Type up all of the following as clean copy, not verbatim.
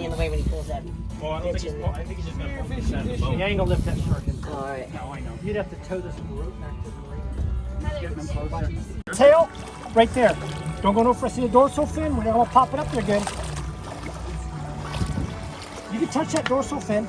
be in the way when he pulls that. Well, I think he's just going to pull this out of the boat. Yeah, I ain't gonna lift that shark in. All right. No, I know. You'd have to tow this rope back to the marina. Get them closer. Tail, right there. Don't go no further. See the dorsal fin? We're gonna pop it up there good. You can touch that dorsal fin.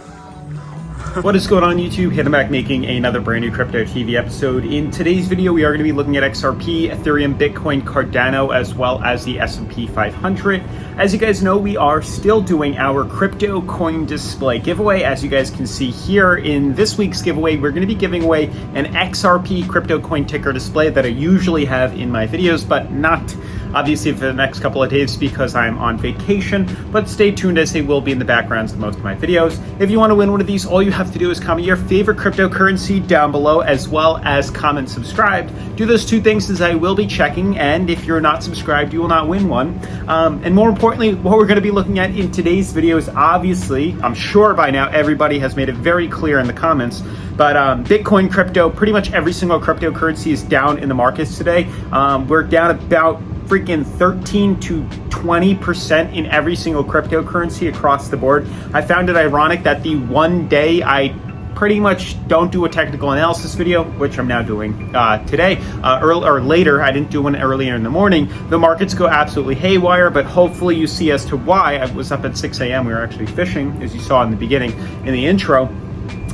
What is going on YouTube? Hidden Back making another brand new Crypto TV episode. In today's video, we are going to be looking at XRP, Ethereum, Bitcoin, Cardano, as well as the S&P 500. As you guys know, we are still doing our crypto coin display giveaway. As you guys can see here in this week's giveaway, we're going to be giving away an XRP crypto coin ticker display that I usually have in my videos, but not obviously for the next couple of days because I'm on vacation. But stay tuned as they will be in the backgrounds of most of my videos. If you want to win one of these, all you have to do is comment your favorite cryptocurrency down below, as well as comment subscribed. Do those two things as I will be checking, and if you're not subscribed, you will not win one. And more importantly, what we're going to be looking at in today's video is obviously, I'm sure by now everybody has made it very clear in the comments, but Bitcoin, crypto, pretty much every single cryptocurrency is down in the markets today. We're down about freaking 13 to 20% in every single cryptocurrency across the board. I found it ironic that the one day I pretty much don't do a technical analysis video, which I'm now doing today, or later. I didn't do one earlier in the morning. The markets go absolutely haywire, but hopefully you see as to why. I was up at 6 a.m. We were actually fishing, as you saw in the beginning, in the intro.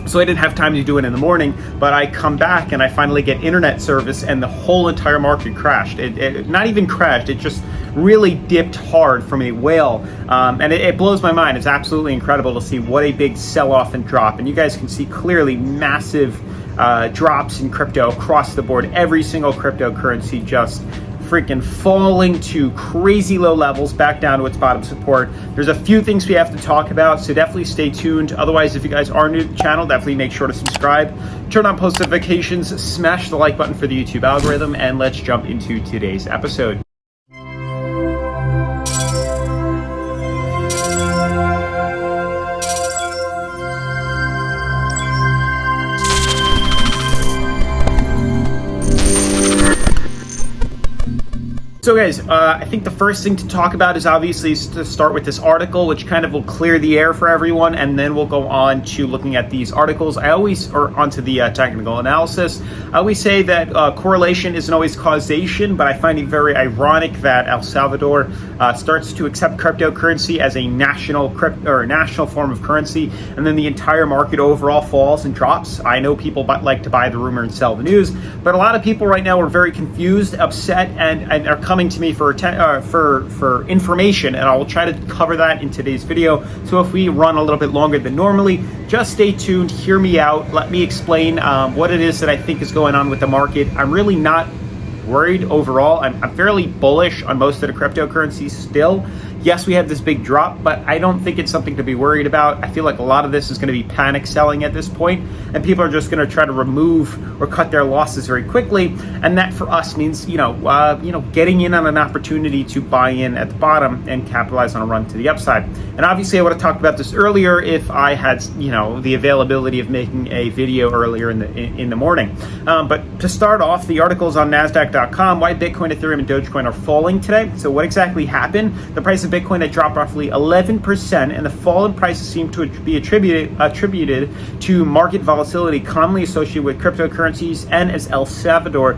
So I didn't have time to do it in the morning, but I come back and I finally get internet service and the whole entire market crashed. It not even crashed, it just really dipped hard from a whale. And it blows my mind. It's absolutely incredible to see what a big sell-off and drop. And you guys can see clearly massive drops in crypto across the board. Every single cryptocurrency just freaking falling to crazy low levels, back down to its bottom support. There's a few things we have to talk about, so definitely stay tuned. Otherwise, if you guys are new to the channel, definitely make sure to subscribe, turn on post notifications, smash the like button for the YouTube algorithm, and let's jump into today's episode. So guys, I think the first thing to talk about is obviously to start with this article, which kind of will clear the air for everyone, and then we'll go on to looking at these articles. Or onto the technical analysis. I always say that correlation isn't always causation, but I find it very ironic that El Salvador starts to accept cryptocurrency as a national form of currency, and then the entire market overall falls and drops. I know people like to buy the rumor and sell the news, but a lot of people right now are very confused, upset, and are coming to me for information, and I will try to cover that in today's video. So if we run a little bit longer than normally, just stay tuned, hear me out, let me explain what it is that I think is going on with the market. I'm really not worried overall. I'm fairly bullish on most of the cryptocurrencies still. Yes, we have this big drop, but I don't think it's something to be worried about. I feel like a lot of this is going to be panic selling at this point, and people are just going to try to remove or cut their losses very quickly. And that for us means, getting in on an opportunity to buy in at the bottom and capitalize on a run to the upside. And obviously I would have talked about this earlier if I had, the availability of making a video earlier in the morning. But to start off, the articles on Nasdaq.com, why Bitcoin, Ethereum, and Dogecoin are falling today. So what exactly happened? The price of Bitcoin had dropped roughly 11%, and the fall in prices seem to be attributed to market volatility commonly associated with cryptocurrencies, and as El Salvador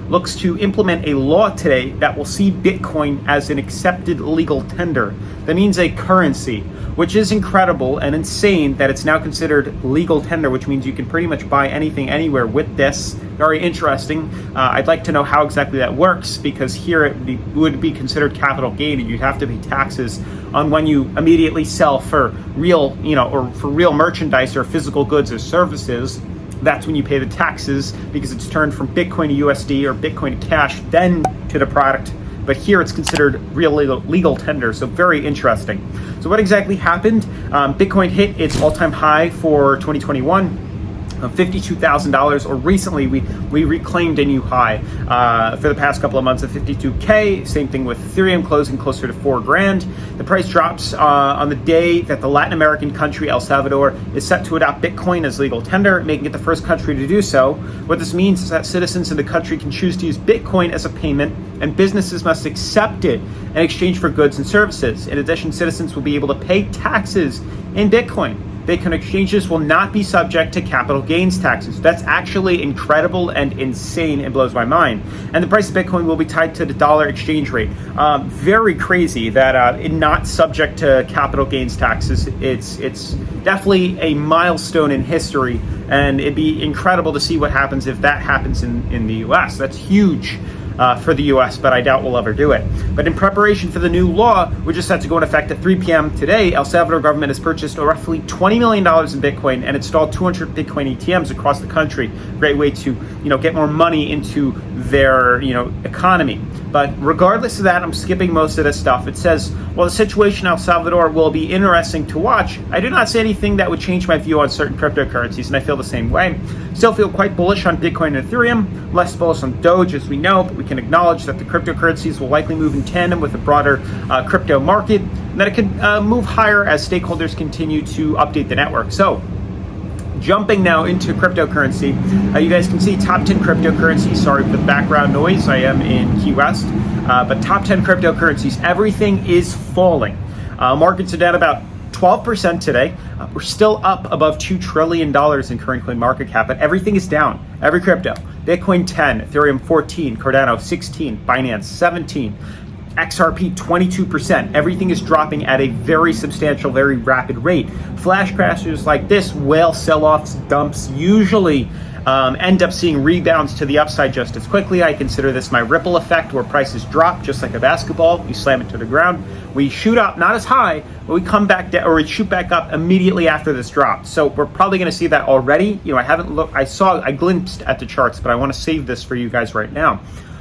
looks to implement a law today that will see Bitcoin as an accepted legal tender. That means a currency, which is incredible and insane that it's now considered legal tender, which means you can pretty much buy anything anywhere with this. Very interesting. I'd like to know how exactly that works, because here it would be considered capital gain, and you'd have to pay taxes on when you immediately sell for real, or for real merchandise or physical goods or services. That's when you pay the taxes, because it's turned from Bitcoin to USD or Bitcoin to cash, then to the product. But here it's considered real legal tender, so very interesting. So what exactly happened? Bitcoin hit its all-time high for 2021. of $52,000, or recently we reclaimed a new high for the past couple of months of 52K. Same thing with Ethereum, closing closer to $4,000. The price drops on the day that the Latin American country El Salvador is set to adopt Bitcoin as legal tender, making it the first country to do so. What this means is that citizens in the country can choose to use Bitcoin as a payment, and businesses must accept it in exchange for goods and services. In addition, citizens will be able to pay taxes in Bitcoin. Bitcoin exchanges will not be subject to capital gains taxes. That's actually incredible and insane. It blows my mind. And the price of Bitcoin will be tied to the dollar exchange rate. Very crazy that it's not subject to capital gains taxes. It's definitely a milestone in history, and it'd be incredible to see what happens if that happens in the US. That's huge. For the US, but I doubt we'll ever do it. But in preparation for the new law, which is set to go into effect at 3 p.m. today, El Salvador government has purchased roughly $20 million in Bitcoin and installed 200 Bitcoin ATMs across the country. Great way to, get more money into their, economy. But regardless of that, I'm skipping most of this stuff. It says, well, the situation in El Salvador will be interesting to watch. I do not say anything that would change my view on certain cryptocurrencies, and I feel the same way. Still feel quite bullish on Bitcoin and Ethereum, less bullish on Doge, as we know, but we can acknowledge that the cryptocurrencies will likely move in tandem with the broader crypto market, and that it could move higher as stakeholders continue to update the network. So, jumping now into cryptocurrency, you guys can see top 10 cryptocurrencies. Sorry for the background noise, I am in Key West, but top 10 cryptocurrencies, everything is falling. Markets are down about 12% today. We're still up above $2 trillion in current coin market cap, but everything is down. Every crypto. Bitcoin 10, Ethereum 14, Cardano 16, Binance 17, XRP 22%. Everything is dropping at a very substantial, very rapid rate. Flash crashes like this, whale sell-offs, dumps, usually end up seeing rebounds to the upside just as quickly. I consider this my ripple effect, where prices drop just like a basketball. We slam it to the ground. We shoot up, not as high, but we come back down, or we shoot back up immediately after this drop. So we're probably going to see that already. I haven't looked, I glimpsed at the charts, but I want to save this for you guys right now.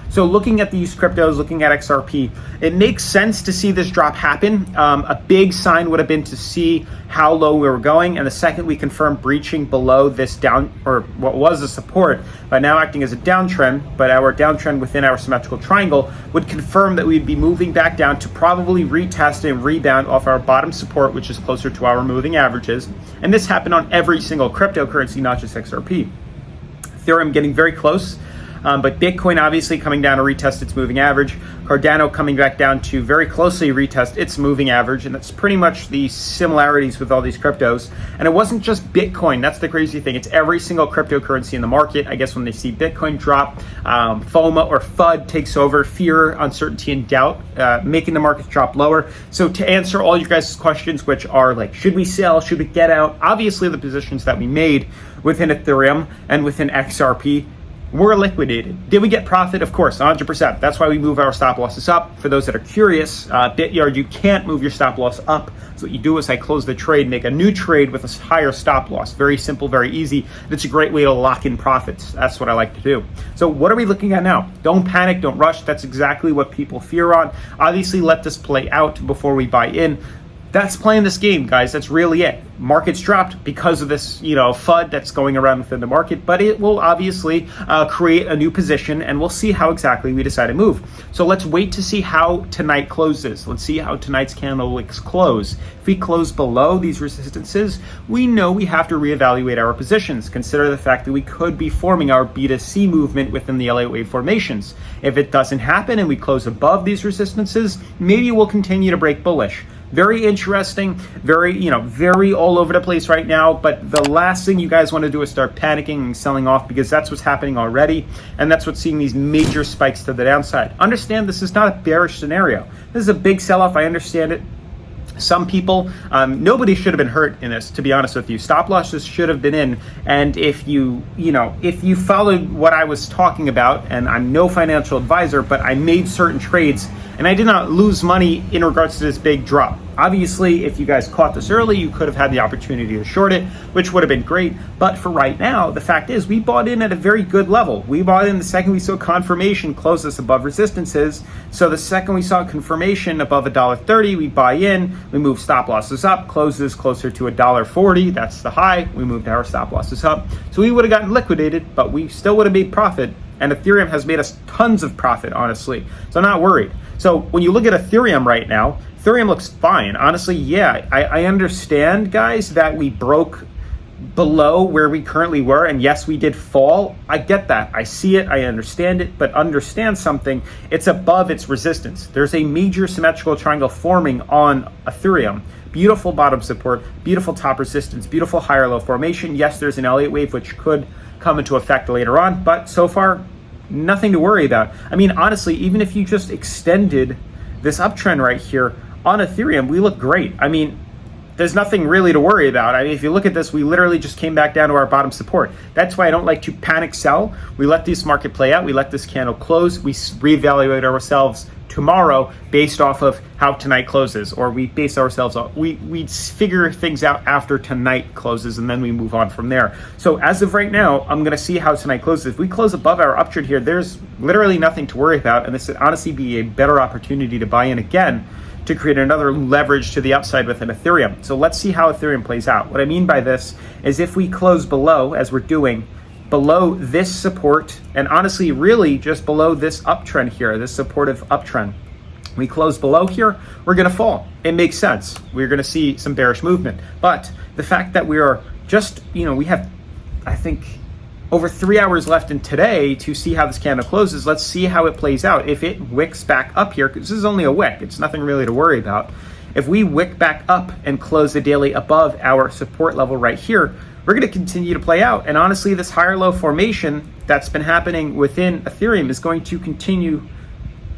So looking at these cryptos, looking at XRP, it makes sense to see this drop happen. A big sign would have been to see how low we were going, and the second we confirmed breaching below this down, or what was a support, but now acting as a downtrend, but our downtrend within our symmetrical triangle would confirm that we'd be moving back down to probably retest and rebound off our bottom support, which is closer to our moving averages. And this happened on every single cryptocurrency, not just XRP. Ethereum getting very close. But Bitcoin obviously coming down to retest its moving average. Cardano coming back down to very closely retest its moving average. And that's pretty much the similarities with all these cryptos. And it wasn't just Bitcoin. That's the crazy thing. It's every single cryptocurrency in the market. I guess when they see Bitcoin drop, FOMO or FUD takes over, fear, uncertainty, and doubt, making the markets drop lower. So to answer all you guys' questions, which are like, should we sell? Should we get out? Obviously, the positions that we made within Ethereum and within XRP were liquidated. Did we get profit? Of course, 100%. That's why we move our stop losses up. For those that are curious, Bityard, you can't move your stop loss up. So what you do is I close the trade, make a new trade with a higher stop loss. Very simple, very easy. It's a great way to lock in profits. That's what I like to do. So what are we looking at now? Don't panic, don't rush. That's exactly what people fear on. Obviously, let this play out before we buy in. That's playing this game, guys. That's really it. Markets dropped because of this, FUD that's going around within the market, but it will obviously create a new position, and we'll see how exactly we decide to move. So let's wait to see how tonight closes. Let's see how tonight's candlesticks close. If we close below these resistances, we know we have to reevaluate our positions. Consider the fact that we could be forming our B2C movement within the LA wave formations. If it doesn't happen and we close above these resistances, maybe we'll continue to break bullish. Very interesting, very all over the place right now. But the last thing you guys want to do is start panicking and selling off, because that's what's happening already. And that's what's seeing these major spikes to the downside. Understand this is not a bearish scenario. This is a big sell-off. I understand it. Some people, nobody should have been hurt in this, to be honest with you. Stop losses should have been in. And if you followed what I was talking about, and I'm no financial advisor, but I made certain trades and I did not lose money in regards to this big drop. Obviously, if you guys caught this early, you could have had the opportunity to short it, which would have been great. But for right now, the fact is we bought in at a very good level. We bought in the second we saw confirmation close us above resistances. So the second we saw confirmation above $1.30, we buy in, we move stop losses up, closes closer to $1.40. That's the high. We moved our stop losses up. So we would have gotten liquidated, but we still would have made profit. And Ethereum has made us tons of profit, honestly. So I'm not worried. So when you look at Ethereum right now, Ethereum looks fine. Honestly, yeah, I understand, guys, that we broke below where we currently were. And yes, we did fall. I get that. I see it. I understand it. But understand something. It's above its resistance. There's a major symmetrical triangle forming on Ethereum. Beautiful bottom support, beautiful top resistance, beautiful higher low formation. Yes, there's an Elliott wave, which could come into effect later on. But so far, nothing to worry about. I mean, honestly, even if you just extended this uptrend right here on Ethereum, we look great. I mean, there's nothing really to worry about. I mean, if you look at this, we literally just came back down to our bottom support. That's why I don't like to panic sell. We let this market play out. We let this candle close. We reevaluate ourselves tomorrow based off of how tonight closes, or we base ourselves on, we figure things out after tonight closes, and then we move on from there. So as of right now, I'm going to see how tonight closes. If we close above our uptrend here, there's literally nothing to worry about, and this would honestly be a better opportunity to buy in again to create another leverage to the upside within Ethereum. So let's see how Ethereum plays out. What I mean by this is if we close below, as we're doing, below this support, and honestly, really just below this uptrend here, this supportive uptrend, we close below here, we're going to fall. It makes sense. We're going to see some bearish movement. But the fact that we are just, we have, I think, over 3 hours left in today to see how this candle closes. Let's see how it plays out. If it wicks back up here, because this is only a wick, it's nothing really to worry about. If we wick back up and close the daily above our support level right here, we're going to continue to play out. And honestly, this higher low formation that's been happening within Ethereum is going to continue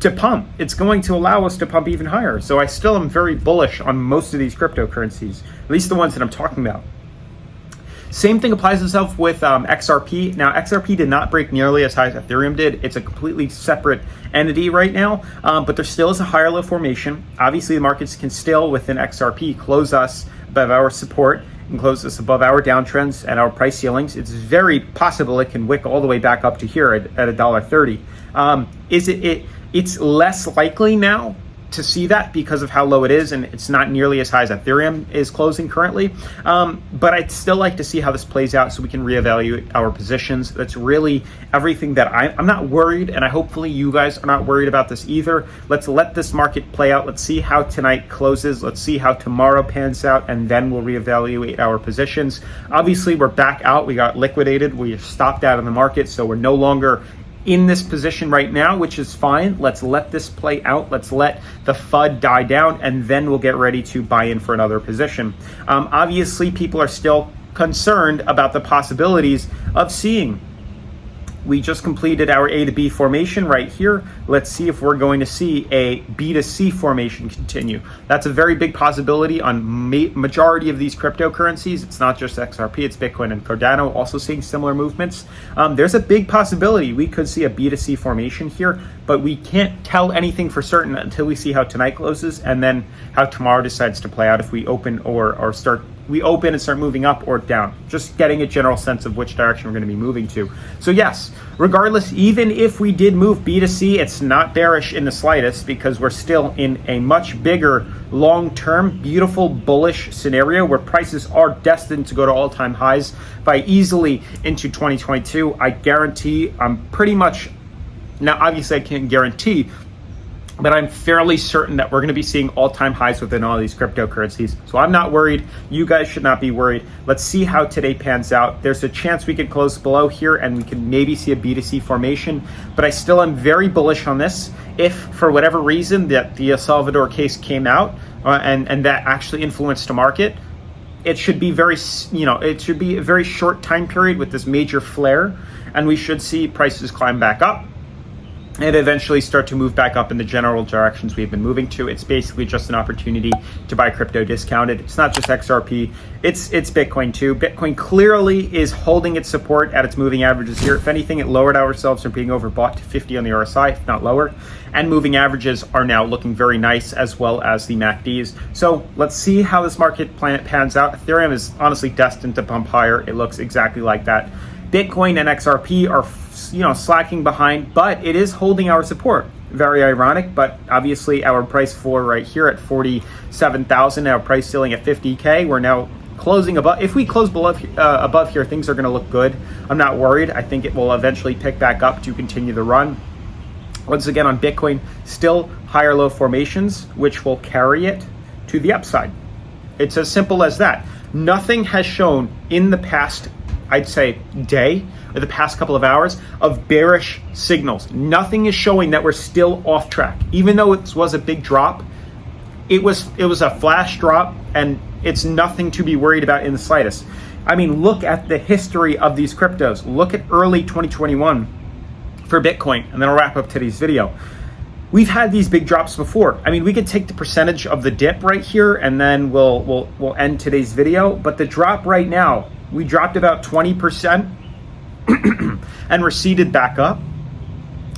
to pump. It's going to allow us to pump even higher. So I still am very bullish on most of these cryptocurrencies, at least the ones that I'm talking about. Same thing applies itself with XRP. Now, XRP did not break nearly as high as Ethereum did. It's a completely separate entity right now, but there still is a higher low formation. Obviously, the markets can still, within XRP, close us above our support and close us above our downtrends and our price ceilings. It's very possible it can wick all the way back up to here at $1.30. It's less likely now to see that because of how low it is, and it's not nearly as high as Ethereum is closing currently. But I'd still like to see how this plays out so we can reevaluate our positions. That's really everything that I'm not worried, and hopefully you guys are not worried about this either. Let's let this market play out. Let's see how tonight closes. Let's see how tomorrow pans out, and then we'll reevaluate our positions. Obviously, we're back out. We got liquidated. We stopped out of the market, so we're no longer in this position right now, which is fine. Let's let this play out. Let's let the FUD die down, and then we'll get ready to buy in for another position. Obviously, people are still concerned about the possibilities of seeing. We just completed our A to B formation right here. Let's see if we're going to see a B to C formation continue. That's a very big possibility on majority of these cryptocurrencies. It's not just XRP, it's Bitcoin and Cardano also seeing similar movements. There's a big possibility we could see a B to C formation here, but we can't tell anything for certain until we see how tonight closes and then how tomorrow decides to play out if we open or start. We open and start moving up or down, just getting a general sense of which direction we're going to be moving to. So yes, regardless, even if we did move B to C, it's not bearish in the slightest because we're still in a much bigger, long-term, beautiful, bullish scenario where prices are destined to go to all-time highs by easily into 2022. I guarantee, I'm pretty much, now obviously I can't guarantee, but I'm fairly certain that we're going to be seeing all-time highs within all these cryptocurrencies. So I'm not worried. You guys should not be worried. Let's see how today pans out. There's a chance we could close below here and we can maybe see a B to C formation, but I still am very bullish on this. If for whatever reason that the Salvador case came out and that actually influenced the market, it should be it should be a very short time period with this major flare, and we should see prices climb back up and eventually start to move back up in the general directions we've been moving to. It's basically just an opportunity to buy crypto discounted. It's not just XRP, it's Bitcoin too. Bitcoin clearly is holding its support at its moving averages here. If anything, it lowered ourselves from being overbought to 50 on the RSI, if not lower. And moving averages are now looking very nice, as well as the MACDs. So let's see how this market pans out. Ethereum is honestly destined to pump higher. It looks exactly like that. Bitcoin and XRP are, slacking behind, but it is holding our support. Very ironic, but obviously our price floor right here at 47,000, our price ceiling at 50K. We're now closing above. If we close above here, things are going to look good. I'm not worried. I think it will eventually pick back up to continue the run. Once again, on Bitcoin, still higher low formations, which will carry it to the upside. It's as simple as that. Nothing has shown in the past, I'd say, day or the past couple of hours of bearish signals. Nothing is showing that we're still off track. Even though it was a big drop, it was a flash drop, and it's nothing to be worried about in the slightest. I mean, look at the history of these cryptos. Look at early 2021 for Bitcoin, and then I'll wrap up today's video. We've had these big drops before. I mean, we could take the percentage of the dip right here, and then we'll end today's video. But the drop right now, we dropped about 20% and receded back up.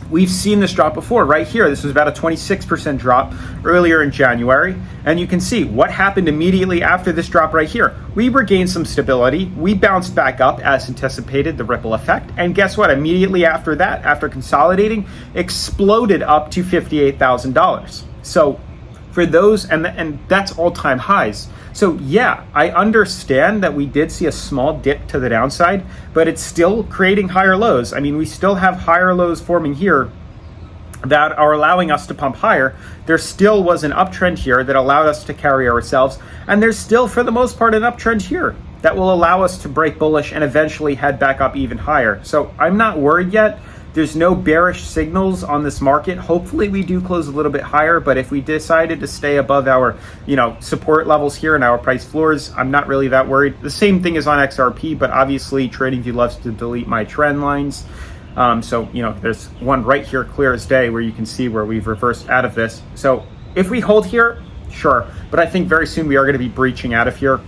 We've seen this drop before right here. This was about a 26% drop earlier in January. And you can see what happened immediately after this drop right here. We regained some stability. We bounced back up as anticipated, the ripple effect. And guess what? Immediately after that, after consolidating, exploded up to $58,000. So for those, and that's all-time highs. So yeah, I understand that we did see a small dip to the downside, but it's still creating higher lows. I mean, we still have higher lows forming here that are allowing us to pump higher. There still was an uptrend here that allowed us to carry ourselves, and there's still, for the most part, an uptrend here that will allow us to break bullish and eventually head back up even higher. So I'm not worried yet. There's no bearish signals on this market. Hopefully we do close a little bit higher, but if we decided to stay above our, support levels here and our price floors, I'm not really that worried. The same thing is on XRP, but obviously TradingView loves to delete my trend lines. So there's one right here clear as day where you can see where we've reversed out of this. So if we hold here, sure, but I think very soon we are going to be breaching out of here.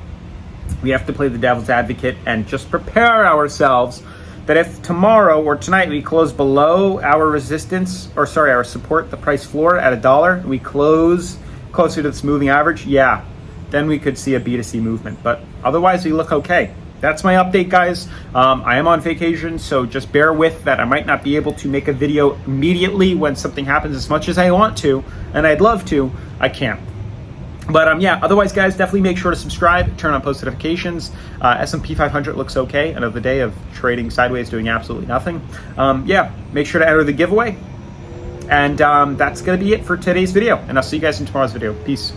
We have to play the devil's advocate and just prepare ourselves that if tomorrow or tonight we close below our resistance, or sorry, our support, the price floor at $1, we close closer to this moving average, yeah, then we could see a B2C movement. But otherwise we look okay. That's my update, guys. I am on vacation, so just bear with that. I might not be able to make a video immediately when something happens. As much as I want to, and I'd love to, I can't. But yeah, otherwise, guys, definitely make sure to subscribe, turn on post notifications. S&P 500 looks okay. Another day of trading sideways, doing absolutely nothing. Yeah, make sure to enter the giveaway. And that's going to be it for today's video. And I'll see you guys in tomorrow's video. Peace.